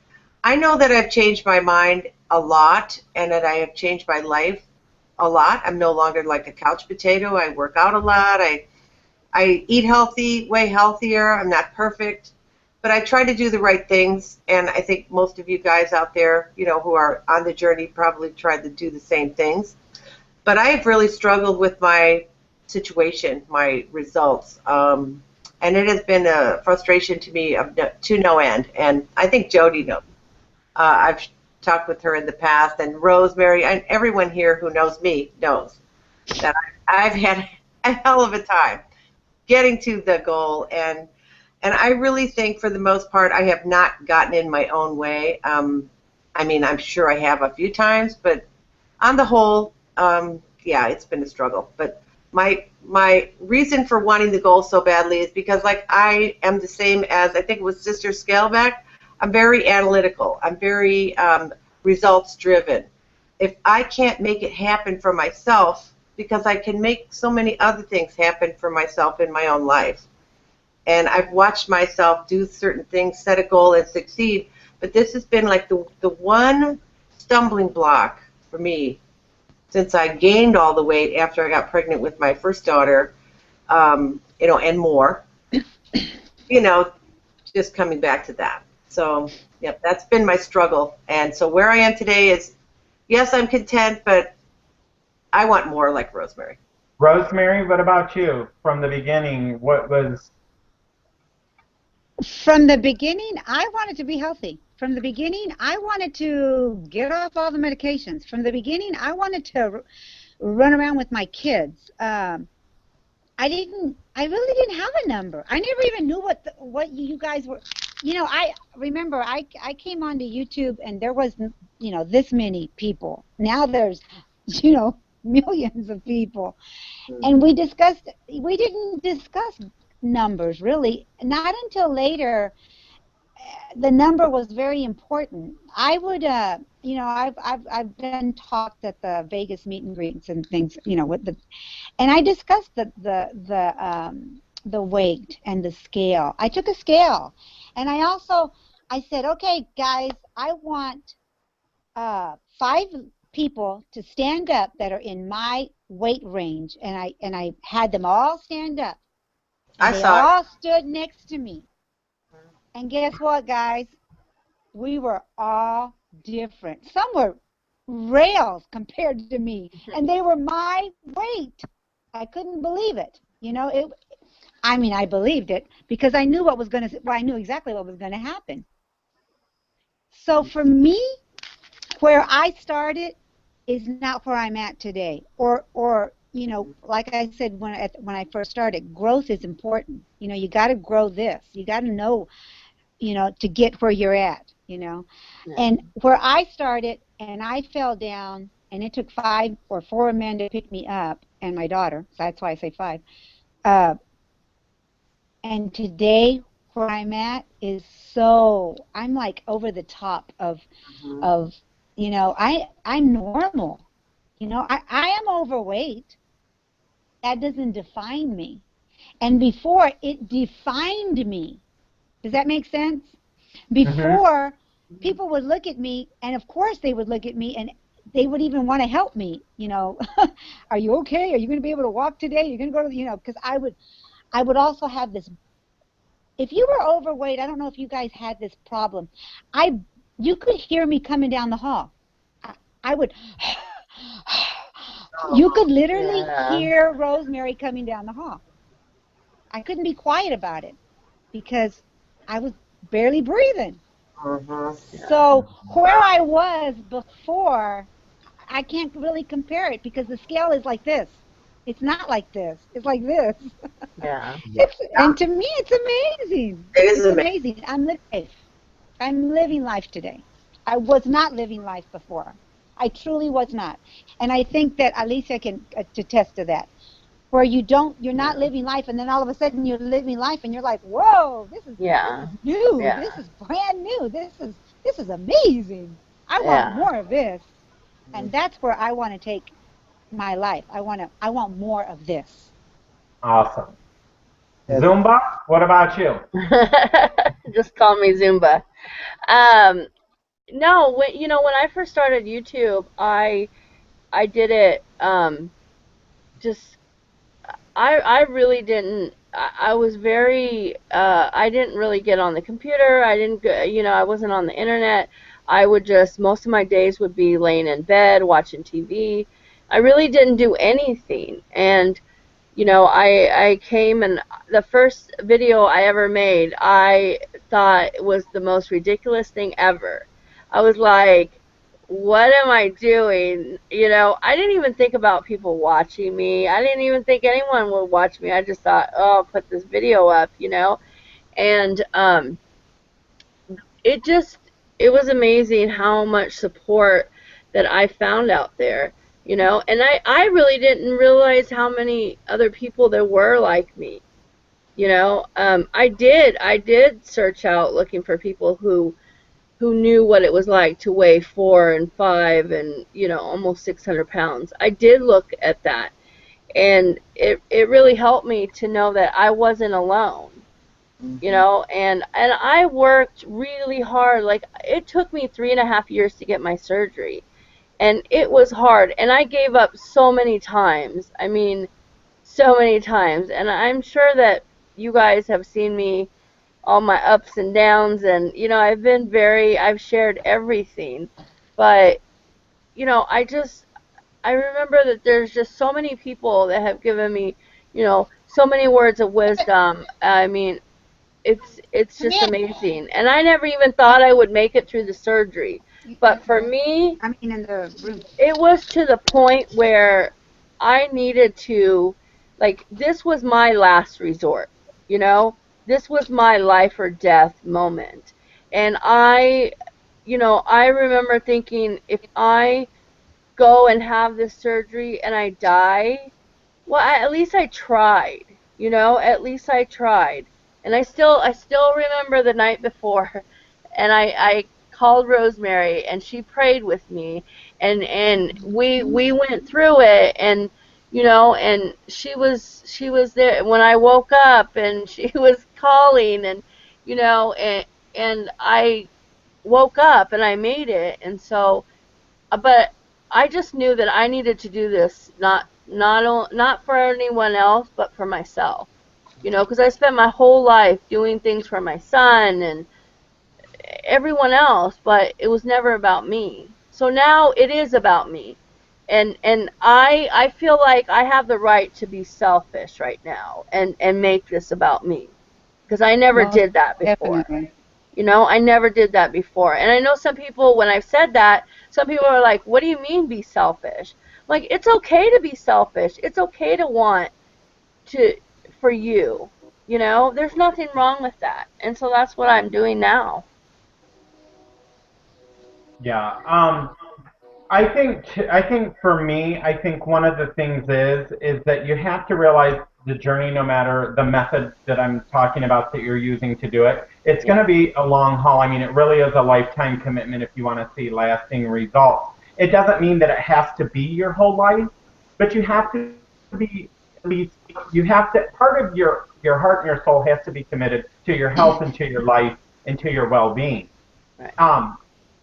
I know that I've changed my mind a lot and that I have changed my life a lot. I'm no longer like a couch potato. I work out a lot. I eat healthy, way healthier. I'm not perfect, but I try to do the right things. And I think most of you guys out there, who are on the journey probably try to do the same things. But I've really struggled with my situation, my results. And it has been a frustration to me to no end. And I think Jody knows. I've talked with her in the past, and Rosemary, and everyone here who knows me knows that I've had a hell of a time getting to the goal. And I really think, for the most part, I have not gotten in my own way. I mean, I'm sure I have a few times, but on the whole, yeah, it's been a struggle. But my reason for wanting the goal so badly is because, like, I am the same as, I think it was Sister Scaleback. I'm very analytical. I'm very results driven. If I can't make it happen for myself, because I can make so many other things happen for myself in my own life. And I've watched myself do certain things, set a goal, and succeed. But this has been like the one stumbling block for me since I gained all the weight after I got pregnant with my first daughter, and more, just coming back to that. So, yep, that's been my struggle. And so where I am today is, yes, I'm content, but I want more, like Rosemary. Rosemary, what about you? From the beginning, what was... From the beginning, I wanted to be healthy. From the beginning, I wanted to get off all the medications. From the beginning, I wanted to run around with my kids. I really didn't have a number. I never even knew what you guys were. I remember I came onto YouTube and there was, this many people. Now there's, millions of people. And we didn't discuss numbers, really. Not until later. The number was very important. I would, I've done talks at the Vegas meet and greets and things, and I discussed the weight and the scale. I took a scale, and I said, okay, guys, I want 5 people to stand up that are in my weight range, and I had them all stand up. And they all stood next to me. And guess what, guys? We were all different. Some were rails compared to me, and they were my weight. I couldn't believe it. I believed it because I knew I knew exactly what was going to happen. So for me, where I started is not where I'm at today. Or like I said when I first started, growth is important. You got to grow this. You got to know, to get where you're at, Yeah. And where I started and I fell down, and it took 5 or 4 men to pick me up, and my daughter, so that's why I say 5. And today, where I'm at is I'm like over the top of I'm normal. I am overweight. That doesn't define me. And before, it defined me. Does that make sense? Before, people would look at me, and of course they would look at me, and they would even want to help me. Are you okay? Are you going to be able to walk today? You're going to go to, because I would also have this. If you were overweight, I don't know if you guys had this problem. You could hear me coming down the hall. I would. You could literally hear Rosemary coming down the hall. I couldn't be quiet about it because I was barely breathing. So where I was before, I can't really compare it because the scale is like this. It's not like this. It's like this. Yeah. And to me, it's amazing. It's amazing. I'm living life today. I was not living life before. I truly was not. And I think that Alicia can attest to that. Where you're not living life, and then all of a sudden you're living life, and you're like, whoa, this is Yeah. new, Yeah. this is brand new, this is amazing. I want Yeah. more of this, and that's where I want to take my life. I want more of this. Awesome. Zumba, what about you? Just call me Zumba. Um, no, when I first started YouTube, I did it just I really didn't. I was very. I didn't really get on the computer. I didn't. I wasn't on the internet. I would just. Most of my days would be laying in bed watching TV. I really didn't do anything. And I came, and the first video I ever made, I thought it was the most ridiculous thing ever. I was like, what am I doing? I didn't even think about people watching me. I didn't even think anyone would watch me. I just thought, oh, I'll put this video up. And it just, it was amazing how much support that I found out there. And I really didn't realize how many other people there were like me. I did search out looking for people who knew what it was like to weigh 4 and 5 and almost 600 pounds. I did look at that, and it really helped me to know that I wasn't alone. And I worked really hard. Like, it took me 3.5 years to get my surgery, and it was hard, and I gave up so many times. I mean, so many times. And I'm sure that you guys have seen me, all my ups and downs, and I've shared everything. But I remember that there's just so many people that have given me so many words of wisdom. I mean, it's just amazing. And I never even thought I would make it through the surgery. But for me, I mean, in the room. it was to the point where I needed to, like, this was my last resort. This was my life or death moment. And I remember thinking, if I go and have this surgery and I die, well, at least I tried. At least I tried. And I still remember the night before, and I called Rosemary, and she prayed with me, and we went through it, and she was there when I woke up, and she was calling, and I woke up and I made it. And so, but I just knew that I needed to do this, not for anyone else, but for myself. Because I spent my whole life doing things for my son and everyone else, but it was never about me. So now it is about me. And I feel like I have the right to be selfish right now and make this about me. Because I never Most did that before. definitely. I never did that before. And I know some people, when I've said that, some people are like, what do you mean be selfish? Like, it's okay to be selfish. It's okay to want to, for you. There's nothing wrong with that. And so that's what I'm doing now. Yeah. I think for me, I think one of the things is that you have to realize the journey, no matter the method that I'm talking about that you're using to do it, it's going to be a long haul. I mean, it really is a lifetime commitment if you want to see lasting results. It doesn't mean that it has to be your whole life, but you have to be at least, you have to, part of your heart and your soul has to be committed to your health and to your life and to your well-being. Right.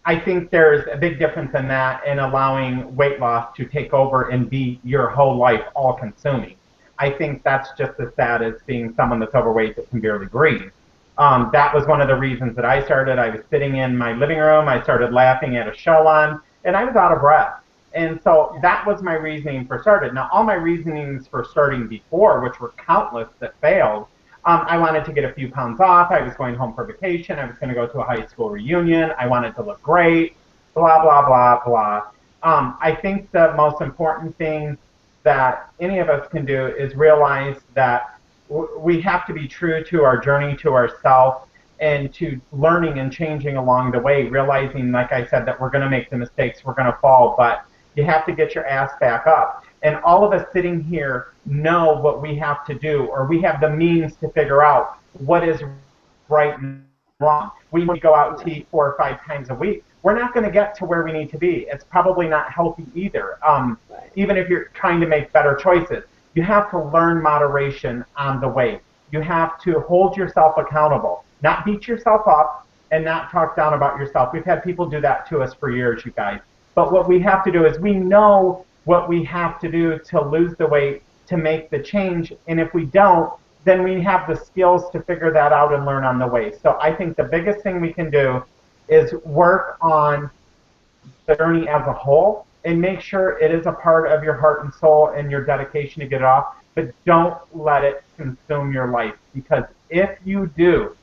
I think there's a big difference in that and allowing weight loss to take over and be your whole life all-consuming. I think that's just as sad as being someone that's overweight that can barely breathe. That was one of the reasons that I started. I was sitting in my living room. I started laughing at a show on, and I was out of breath. And so that was my reasoning for starting. Now, all my reasonings for starting before, which were countless that failed, I wanted to get a few pounds off. I was going home for vacation. I was going to go to a high school reunion. I wanted to look great, blah, blah, blah, blah. I think the most important thing that any of us can do is realize that we have to be true to our journey, to ourselves, and to learning and changing along the way, realizing, like I said, that we're going to make the mistakes, we're going to fall, but you have to get your ass back up. And all of us sitting here know what we have to do, or we have the means to figure out what is right and wrong. We go out to eat 4 or 5 times a week. We're not going to get to where we need to be. It's probably not healthy either, even if you're trying to make better choices. You have to learn moderation on the way. You have to hold yourself accountable, not beat yourself up and not talk down about yourself. We've had people do that to us for years, you guys. But what we have to do is we know what we have to do to lose the weight, to make the change. And if we don't, then we have the skills to figure that out and learn on the way. So I think the biggest thing we can do is work on the journey as a whole and make sure it is a part of your heart and soul and your dedication to get it off, but don't let it consume your life, because if you do,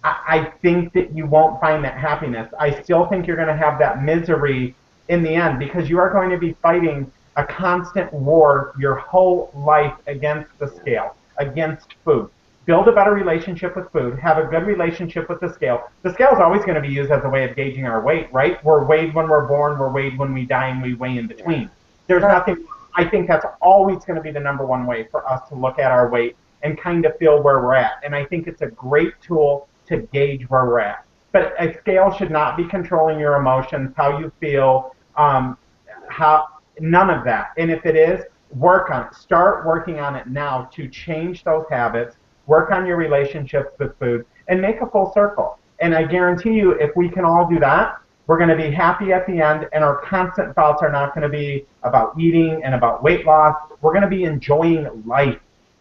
I think that you won't find that happiness. I still think you're going to have that misery in the end, because you are going to be fighting a constant war your whole life against the scale, against food. Build a better relationship with food. Have a good relationship with the scale. The scale is always going to be used as a way of gauging our weight, right? We're weighed when we're born, we're weighed when we die, and we weigh in between. There's nothing. I think that's always going to be the number one way for us to look at our weight and kind of feel where we're at. And I think it's a great tool to gauge where we're at. But a scale should not be controlling your emotions, how you feel, none of that. And if it is, work on it. Start working on it now to change those habits, work on your relationships with food, and make a full circle. And I guarantee you, if we can all do that, we're going to be happy at the end, and our constant thoughts are not going to be about eating and about weight loss. We're going to be enjoying life.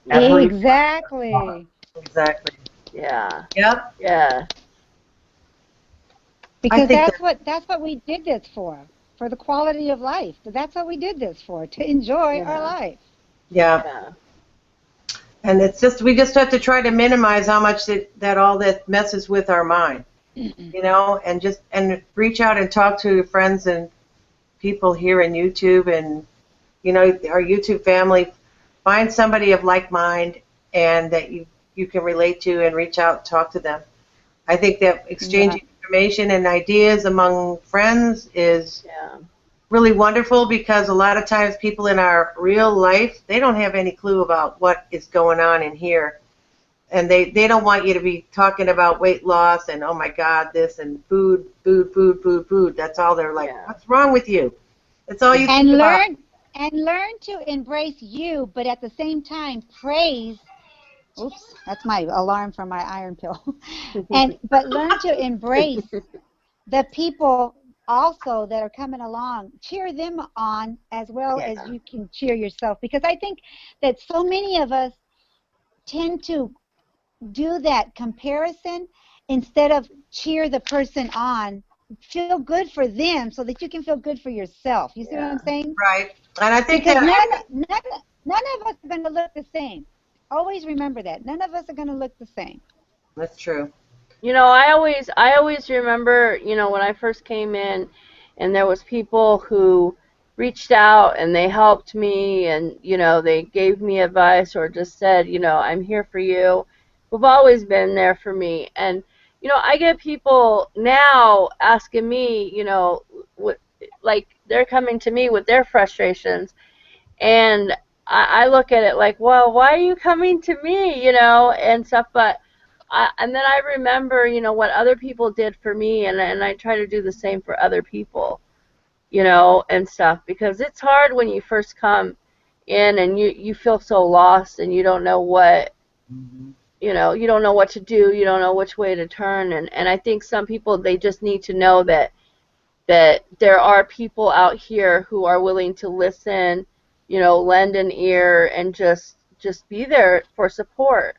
Exactly. Exactly. Yeah. Yep. Yeah. Because that's what we did this for the quality of life. That's what we did this for, to enjoy our life. Yeah. And it's just, we just have to try to minimize how much that all that messes with our mind, you know, and reach out and talk to friends and people here in YouTube and, you know, our YouTube family. Find somebody of like mind and that you can relate to and reach out and talk to them. I think that exchanging information and ideas among friends is really wonderful, because a lot of times people in our real life, they don't have any clue about what is going on in here. And they don't want you to be talking about weight loss and, oh my God, this and food. That's all they're like, what's wrong with you? That's all you think about. And learn to embrace you, but at the same time praise. Oops, that's my alarm for my iron pill. But learn to embrace the people also that are coming along. Cheer them on as well as you can cheer yourself, because I think that so many of us tend to do that comparison instead of cheer the person on. Feel good for them so that you can feel good for yourself. You see what I'm saying? Right. And I think because that none of us are going to look the same. Always remember that. None of us are going to look the same. That's true. You know, I always remember, you know, when I first came in and there was people who reached out and they helped me and, you know, they gave me advice or just said, you know, I'm here for you. Who've always been there for me. And, you know, I get people now asking me, you know, like they're coming to me with their frustrations. And I look at it like, well, why are you coming to me, you know, and stuff. But and then I remember, you know, what other people did for me, and I try to do the same for other people, you know, and stuff, because it's hard when you first come in and you feel so lost and you don't know what, you know, you don't know what to do, you don't know which way to turn, and I think some people, they just need to know that there are people out here who are willing to listen, you know, lend an ear, and just be there for support.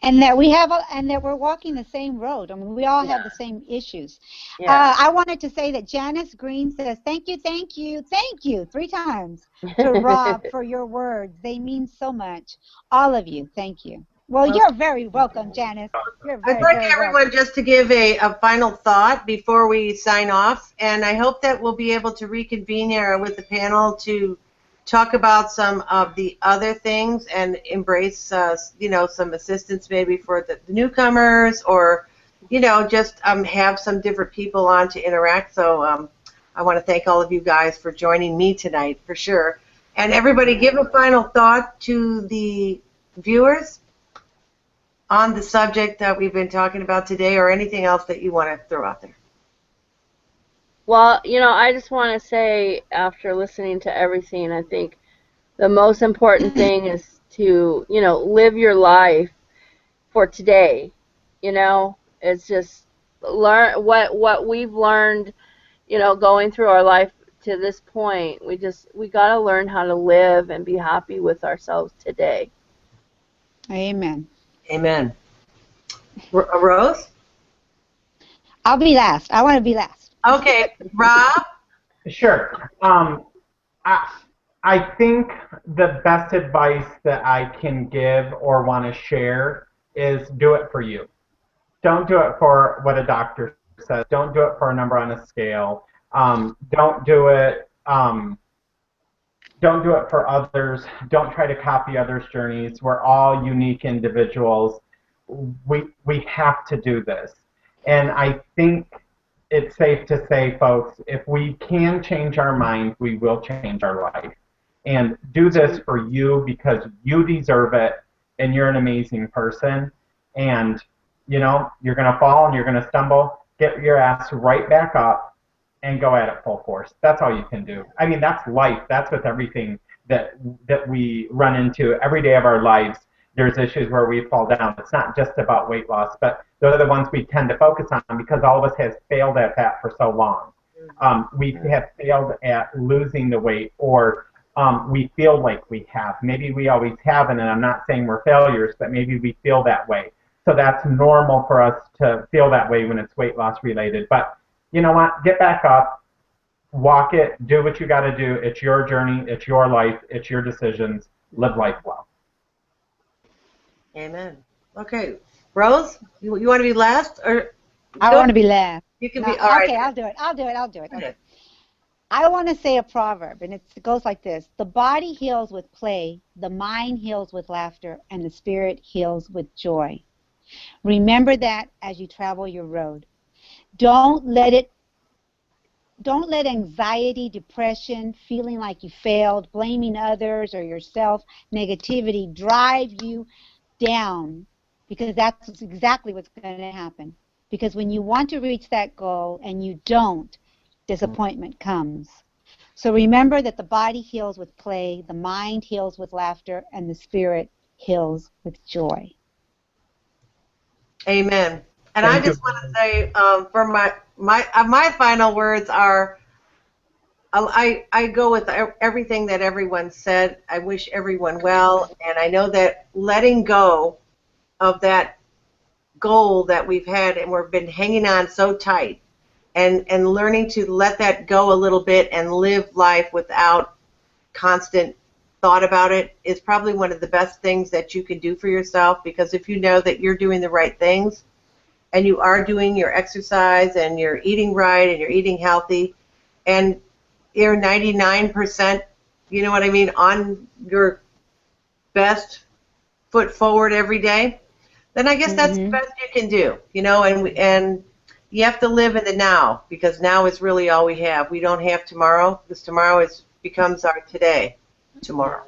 And that we're walking the same road. I mean, we all have the same issues. I wanted to say that Janice Green says, thank you 3 times to Rob for your words. They mean so much. All of you, thank you. Well, you're very welcome, Janice. I'd like everyone just to give a final thought before we sign off, and I hope that we'll be able to reconvene here with the panel to talk about some of the other things and embrace, you know, some assistance maybe for the newcomers, or you know, just have some different people on to interact. So I want to thank all of you guys for joining me tonight, for sure. And everybody, give a final thought to the viewers on the subject that we've been talking about today, or anything else that you want to throw out there. Well, you know, I just want to say, after listening to everything, I think the most important thing is to, you know, live your life for today. You know, it's just learn what we've learned, you know, going through our life to this point. We got to learn how to live and be happy with ourselves today. Amen. Amen. Rose? I'll be last. I want to be last. Okay. Rob? Sure. I think the best advice that I can give or want to share is do it for you. Don't do it for what a doctor says. Don't do it for a number on a scale. Don't do it. Don't do it for others. Don't try to copy others' journeys. We're all unique individuals. We have to do this, and I think it's safe to say, folks, if we can change our mind, we will change our life. And do this for you because you deserve it, and you're an amazing person. And you know, you're going to fall and you're going to stumble. Get your ass right back up and go at it full force. That's all you can do. I mean, that's life. That's with everything that we run into every day of our lives. There's issues where we fall down. It's not just about weight loss, but those are the ones we tend to focus on because all of us has failed at that for so long. We have failed at losing the weight, or we feel like we have. Maybe we always haven't, and I'm not saying we're failures, but maybe we feel that way. So that's normal for us to feel that way when it's weight loss related. But you know what? Get back up, walk it, do what you got to do. It's your journey, it's your life, it's your decisions. Live life well. Amen. Okay. Rose, you want to be last? Or I want to be last. You can No, be, all right. Okay, I'll do it. Okay. I want to say a proverb, and it goes like this. The body heals with play, the mind heals with laughter, and the spirit heals with joy. Remember that as you travel your road. Don't let anxiety, depression, feeling like you failed, blaming others or yourself, negativity drive you down, because that's exactly what's going to happen. Because when you want to reach that goal and you don't, disappointment comes. So remember that the body heals with play, the mind heals with laughter, and the spirit heals with joy. Amen. And Thank I just you. want to say, for my final words are, I go with everything that everyone said. I wish everyone well, and I know that letting go of that goal that we've had and we've been hanging on so tight, and learning to let that go a little bit and live life without constant thought about it is probably one of the best things that you can do for yourself, because if you know that you're doing the right things and you are doing your exercise and you're eating right and you're eating healthy and you're 99%, you know what I mean, on your best foot forward every day, then I guess that's the best you can do, you know, and you have to live in the now, because now is really all we have. We don't have tomorrow, because tomorrow becomes our today tomorrow.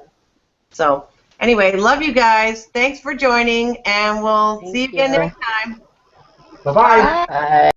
So anyway, love you guys. Thanks for joining, and we'll see you again next time. Bye-bye. Bye.